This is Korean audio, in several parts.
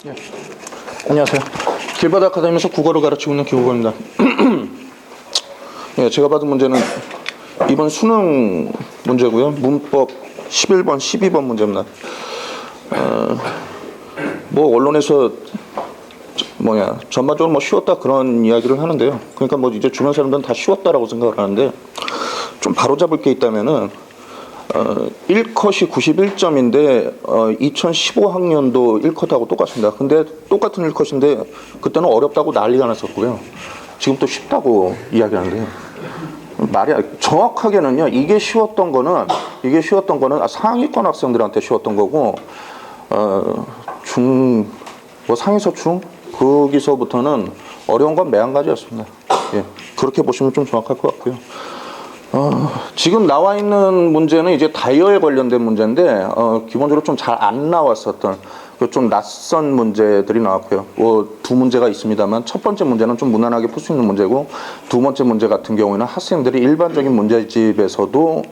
예. 안녕하세요. 길바닥 아카데미에서 국어를 가르치고 있는 김우범입니다. 예, 제가 받은 문제는 이번 수능 문제고요. 문법 11번, 12번 문제입니다. 뭐 언론에서 전반적으로 뭐 쉬웠다 그런 이야기를 하는데요. 그러니까 뭐 이제 주변 사람들은 다 쉬웠다라고 생각을 하는데 좀 바로잡을 게 있다면은 1컷이 91점인데 2015학년도 1컷하고 똑같습니다. 근데 똑같은 1컷인데 그때는 어렵다고 난리가 났었고요. 지금 또 쉽다고 이야기하는데요. 말이 정확하게는요. 이게 쉬웠던 거는 상위권 학생들한테 쉬웠던 거고 상에서 중 거기서부터는 어려운 건 매한가지였습니다. 예, 그렇게 보시면 좀 정확할 것 같고요. 지금 나와 있는 문제는 이제 다이어에 관련된 문제인데 기본적으로 좀 잘 안 나왔었던 좀 낯선 문제들이 나왔고요. 두 문제가 있습니다만 첫 번째 문제는 좀 무난하게 풀 수 있는 문제고 두 번째 문제 같은 경우에는 학생들이 일반적인 문제집에서도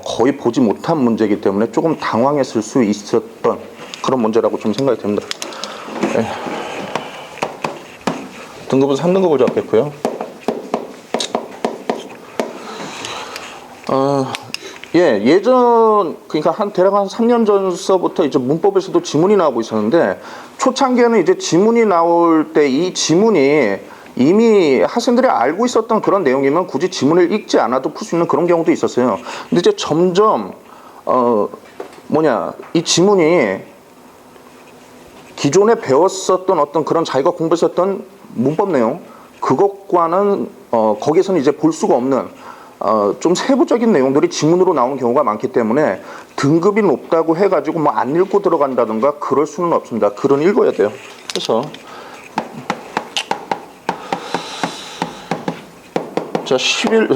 거의 보지 못한 문제이기 때문에 조금 당황했을 수 있었던 그런 문제라고 좀 생각이 됩니다. 네. 등급은 3등급을 잡겠고요. 그러니까 대략 한 3년 전서부터 이제 문법에서도 지문이 나오고 있었는데, 초창기에는 이제 지문이 나올 때 이 지문이 이미 학생들이 알고 있었던 그런 내용이면 굳이 지문을 읽지 않아도 풀 수 있는 그런 경우도 있었어요. 근데 이제 점점, 이 지문이 기존에 배웠었던 어떤 그런 자기가 공부했었던 문법 내용, 그것과는, 거기에서는 이제 볼 수가 없는 좀 세부적인 내용들이 지문으로 나오는 경우가 많기 때문에 등급이 높다고 해가지고 뭐 안 읽고 들어간다든가 그럴 수는 없습니다. 글은 읽어야 돼요. 그래서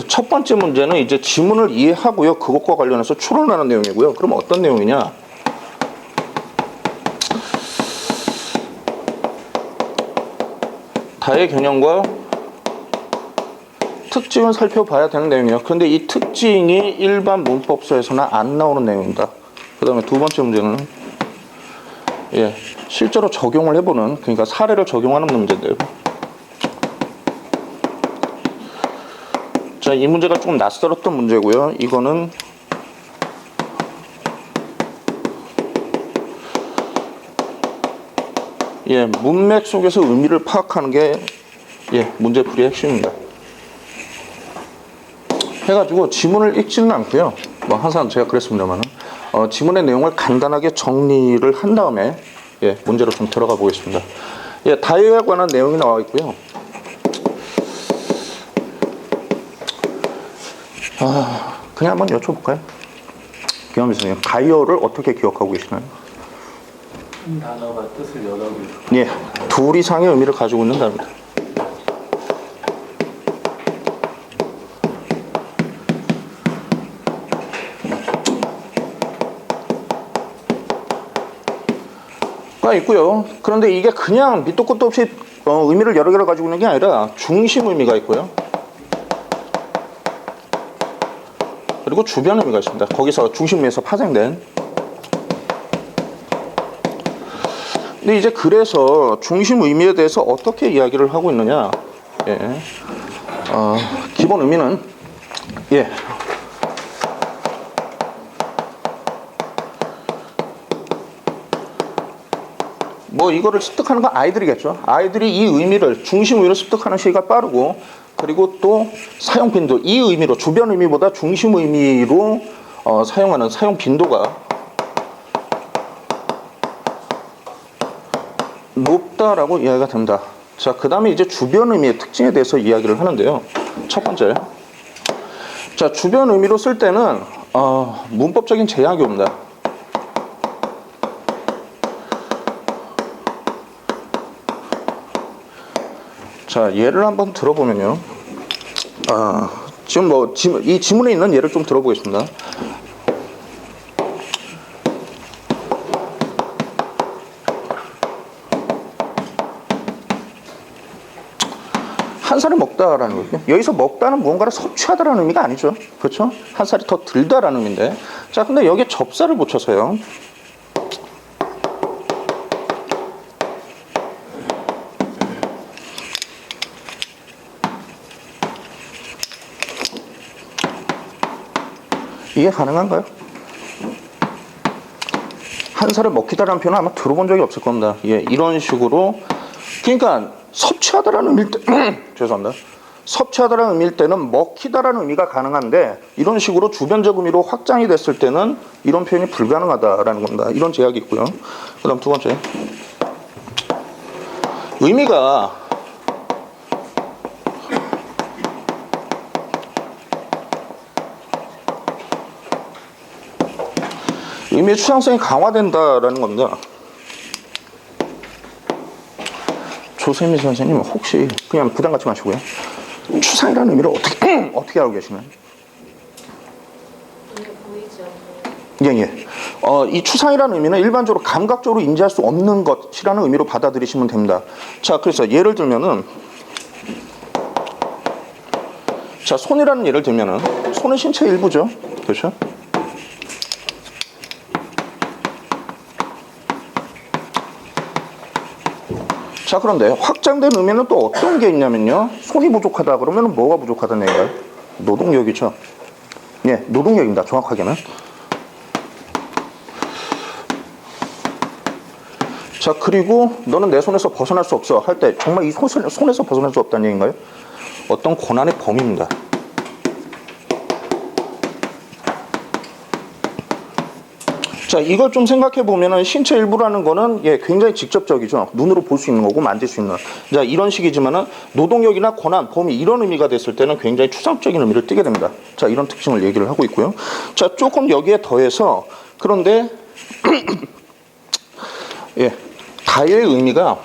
첫 번째 문제는 이제 지문을 이해하고요. 그것과 관련해서 추론하는 내용이고요. 그럼 어떤 내용이냐? 다의 개념과 특징을 살펴봐야 되는 내용이에요. 그런데 이 특징이 일반 문법서에서는 안 나오는 내용입니다. 그 다음에 두 번째 문제는 실제로 적용을 해보는, 그러니까 사례를 적용하는 문제인데요. 자, 이 문제가 조금 낯설었던 문제고요. 이거는 문맥 속에서 의미를 파악하는 게 문제풀이의 핵심입니다. 해가지고 지문을 읽지는 않고요. 항상 제가 그랬습니다만 지문의 내용을 간단하게 정리를 한 다음에 문제로 좀 들어가 보겠습니다. 다이어에 관한 내용이 나와 있고요. 그냥 한번 여쭤볼까요? 김한빈 선생님, 다이어를 어떻게 기억하고 계시나요? 단어가 뜻을 여러 개. 둘 이상의 의미를 가지고 있는 단어입니다. 가 있고요. 그런데 이게 그냥 밑도 끝도 없이 의미를 여러 개를 가지고 있는 게 아니라 중심 의미가 있고요. 그리고 주변 의미가 있습니다. 거기서 중심 의미에서 파생된. 근데 이제 그래서 중심 의미에 대해서 어떻게 이야기를 하고 있느냐? 기본 의미는 이거를 습득하는 건 아이들이겠죠. 아이들이 이 의미를, 중심 의미를 습득하는 시기가 빠르고, 그리고 또 사용 빈도, 이 의미로, 주변 의미보다 중심 의미로 사용하는 사용 빈도가 높다라고 이야기가 됩니다. 자, 그 다음에 이제 주변 의미의 특징에 대해서 이야기를 하는데요. 첫 번째. 자, 주변 의미로 쓸 때는 문법적인 제약이 옵니다. 자, 예를 한번 들어보면요. 이 지문에 있는 예를 좀 들어보겠습니다. 한 살을 먹다라는 거죠. 여기서 먹다는 무언가를 섭취하다라는 의미가 아니죠. 그렇죠? 한 살이 더 들다라는 의미인데. 자, 근데 여기에 접사를 붙여서요. 이게 가능한가요? 한 살을 먹히다라는 표현은 아마 들어본 적이 없을 겁니다. 예, 이런 식으로. 그러니까 섭취하다라는 의미일 때 죄송합니다. 섭취하다라는 의미일 때는 먹히다라는 의미가 가능한데 이런 식으로 주변적 의미로 확장이 됐을 때는 이런 표현이 불가능하다라는 겁니다. 이런 제약이 있고요. 그 다음 두 번째. 의미의 추상성이 강화된다라는 겁니다. 조세미 선생님 혹시 그냥 부담 갖지 마시고요. 추상이라는 의미를 어떻게 알고 계시나요? 예. 이 추상이라는 의미는 일반적으로 감각적으로 인지할 수 없는 것이라는 의미로 받아들이시면 됩니다. 자, 그래서 예를 들면은 자, 손이라는 예를 들면은 손은 신체의 일부죠. 그렇죠? 자, 그런데 확장된 의미는 또 어떤 게 있냐면요. 손이 부족하다 그러면 뭐가 부족하다는 얘기인가요? 노동력이죠. 예, 노동력입니다. 정확하게는. 자, 그리고 너는 내 손에서 벗어날 수 없어 할 때 정말 이 손에서 벗어날 수 없다는 얘기인가요? 어떤 고난의 범위입니다. 자, 이걸 좀 생각해 보면은 신체 일부라는 거는 예, 굉장히 직접적이죠. 눈으로 볼 수 있는 거고 만질 수 있는. 자, 이런 식이지만은 노동력이나 고난, 범위 이런 의미가 됐을 때는 굉장히 추상적인 의미를 띠게 됩니다. 자, 이런 특징을 얘기를 하고 있고요. 자, 조금 여기에 더해서 그런데 예, 다의 의미가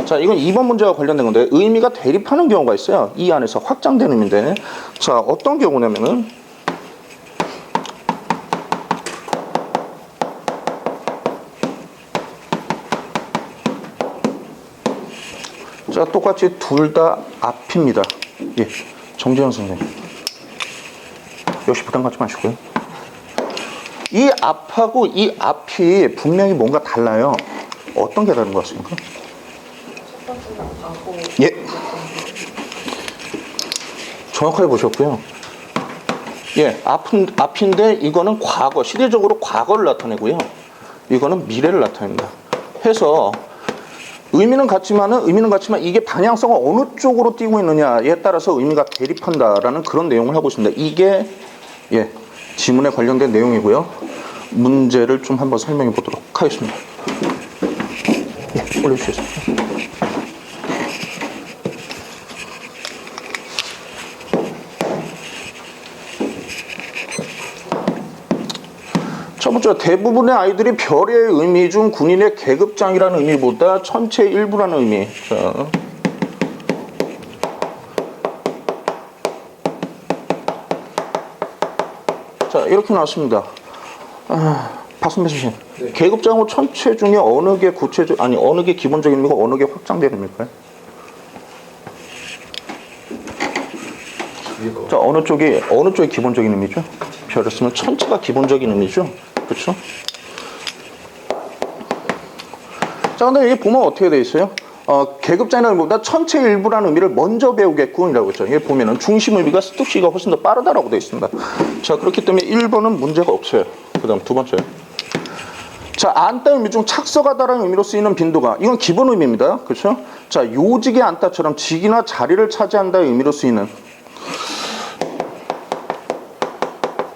자, 이건 2번 문제와 관련된 건데 의미가 대립하는 경우가 있어요. 이 안에서 확장된 의미인데 자, 어떤 경우냐면은 자, 똑같이 둘 다 앞입니다. 예, 정재현 선생님 역시 부담 갖지 마시고요. 이 앞하고 이 앞이 분명히 뭔가 달라요. 어떤 게 다른 것 같습니까? 예, 정확하게 보셨고요. 예, 앞인데 이거는 과거, 시대적으로 과거를 나타내고요. 이거는 미래를 나타냅니다. 해서 의미는 같지만 이게 방향성을 어느 쪽으로 띄고 있느냐에 따라서 의미가 대립한다라는 그런 내용을 하고 있습니다. 이게 예, 지문에 관련된 내용이고요. 문제를 좀 한번 설명해 보도록 하겠습니다. 예, 올려주시겠습니다. 첫 번째, 대부분의 아이들이 별의 의미 중 군인의 계급장이라는 의미보다 천체의 일부라는 의미. 자, 이렇게 나왔습니다. 박선배 선생님, 네. 계급장하고 천체 중에 어느 게 어느 게 기본적인 의미고 어느 게 확장된 의미일까요? 자, 어느 쪽이 기본적인 의미죠? 별을 쓰면 천체가 기본적인 의미죠? 그렇죠? 자, 근데 여기 보면 어떻게 돼 있어요? 계급장이라는 의미보다 천체 일부라는 의미를 먼저 배우겠군이라고 했죠. 여기 보면은 중심 의미가 스투시가 훨씬 더 빠르다라고 되어 있습니다. 자, 그렇기 때문에 1번은 문제가 없어요. 그 다음 두 번째. 자, 앉다 의미 중 착석하다라는 의미로 쓰이는 빈도가, 이건 기본 의미입니다. 그렇죠? 자, 요직의 앉다처럼 직이나 자리를 차지한다의 의미로 쓰이는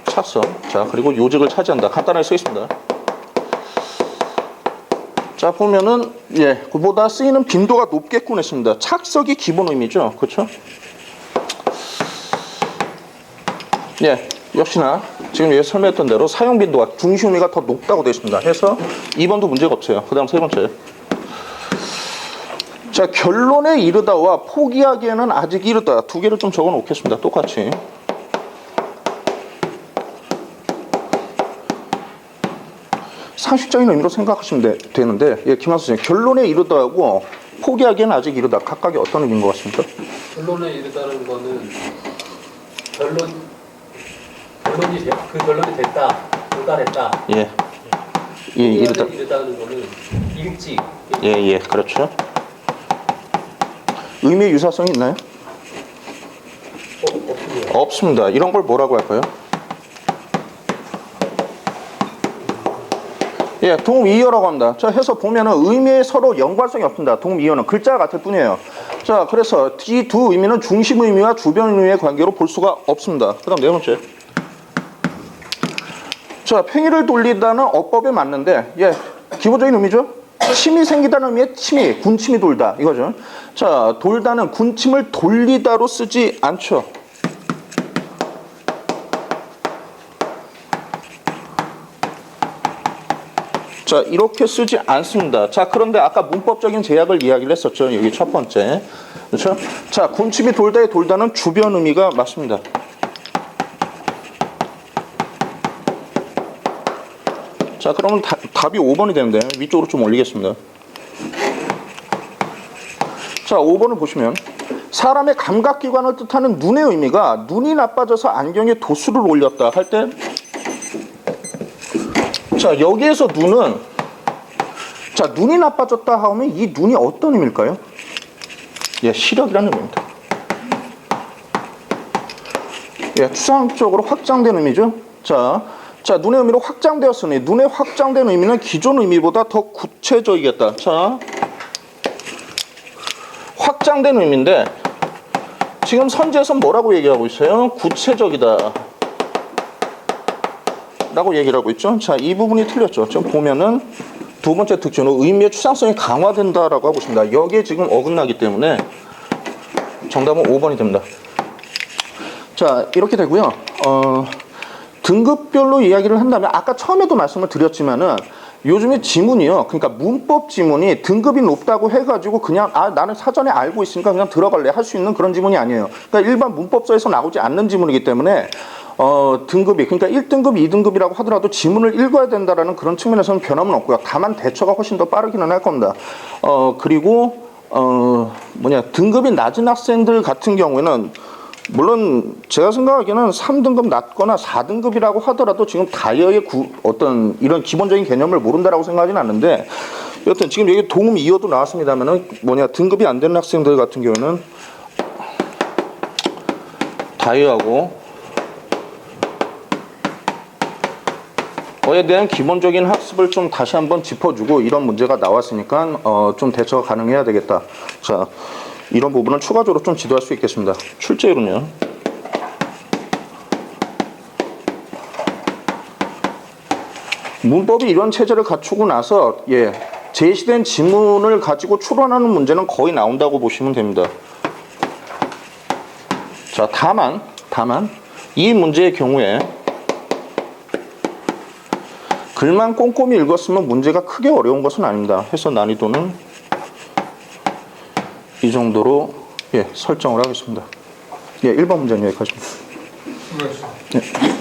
착석. 자, 그리고 요직을 차지한다. 간단하게 써 있습니다. 자, 보면은 예, 그보다 쓰이는 빈도가 높겠군 했습니다. 착석이 기본 의미죠. 그렇죠? 예, 역시나 지금 여기 설명했던 대로 사용 빈도가 중심 의미가 더 높다고 되어 있습니다. 해서 2번도 문제가 없어요. 그 다음 세 번째. 자, 결론에 이르다와 포기하기에는 아직 이르다. 두 개를 좀 적어 놓겠습니다. 똑같이. 상식적인 의미로 생각하시면 되는데, 예, 김한수 선생님, 결론에 이르다하고 포기하기에는 아직 이르다. 각각이 어떤 의미인 것 같습니까? 결론에 이르다는 거는 그 결론이 됐다, 도달했다. 예, 예, 이르다는 거는 일찍. 예, 그렇죠. 의미의 유사성이 있나요? 없습니다. 없습니다. 이런 걸 뭐라고 할까요? 예, 동의어라고 합니다. 자, 해서 보면은 의미에 서로 연관성이 없습니다. 동의어는 글자가 같을 뿐이에요. 자, 그래서 이 두 의미는 중심 의미와 주변 의미의 관계로 볼 수가 없습니다. 그 다음 네 번째. 자, 팽이를 돌리다는 어법에 맞는데, 예, 기본적인 의미죠? 침이 생기다는 의미의 침이, 군침이 돌다, 이거죠. 자, 돌다는 군침을 돌리다로 쓰지 않죠. 자, 이렇게 쓰지 않습니다. 자, 그런데 아까 문법적인 제약을 이야기를 했었죠. 여기 첫 번째. 그렇죠? 자, 군침이 돌다의 돌다는 주변 의미가 맞습니다. 자, 그러면 답이 5번이 되는데 위쪽으로 좀 올리겠습니다. 자, 5번을 보시면 사람의 감각기관을 뜻하는 눈의 의미가 눈이 나빠져서 안경에 도수를 올렸다 할 때, 자, 여기에서 눈은, 자, 눈이 나빠졌다 하면 이 눈이 어떤 의미일까요? 예, 시력이라는 의미입니다. 예, 추상적으로 확장된 의미죠. 자, 눈의 의미로 확장되었으니 눈의 확장된 의미는 기존 의미보다 더 구체적이겠다. 자, 확장된 의미인데 지금 선지에서 뭐라고 얘기하고 있어요? 구체적이다 라고 얘기를 하고 있죠. 자, 이 부분이 틀렸죠. 지금 보면은 두 번째 특징으로 의미의 추상성이 강화된다라고 하고 있습니다. 여기에 지금 어긋나기 때문에 정답은 5번이 됩니다. 자, 이렇게 되고요. 등급별로 이야기를 한다면 아까 처음에도 말씀을 드렸지만은 요즘에 지문이요. 그러니까 문법 지문이 등급이 높다고 해가지고 그냥 나는 사전에 알고 있으니까 그냥 들어갈래 할 수 있는 그런 지문이 아니에요. 그러니까 일반 문법서에서 나오지 않는 지문이기 때문에 등급이, 그러니까 1등급, 2등급이라고 하더라도 지문을 읽어야 된다라는 그런 측면에서는 변함은 없고요. 다만 대처가 훨씬 더 빠르기는 할 겁니다. 그리고 등급이 낮은 학생들 같은 경우에는 물론 제가 생각하기에는 3등급 낮거나 4등급이라고 하더라도 지금 다이어의 어떤 이런 기본적인 개념을 모른다라고 생각하지는 않는데, 여튼 지금 여기 동음 이어도 나왔습니다면은 등급이 안 되는 학생들 같은 경우는 다이어하고 에 대한 기본적인 학습을 좀 다시 한번 짚어주고 이런 문제가 나왔으니까 좀 대처가 가능해야 되겠다. 자, 이런 부분은 추가적으로 좀 지도할 수 있겠습니다. 출제율은요. 문법이 이런 체제를 갖추고 나서 제시된 지문을 가지고 추론하는 문제는 거의 나온다고 보시면 됩니다. 자, 다만 이 문제의 경우에 글만 꼼꼼히 읽었으면 문제가 크게 어려운 것은 아닙니다. 해서 난이도는 이 정도로 설정을 하겠습니다. 1번 문제는 여기까지입니다. 수고하셨습니다.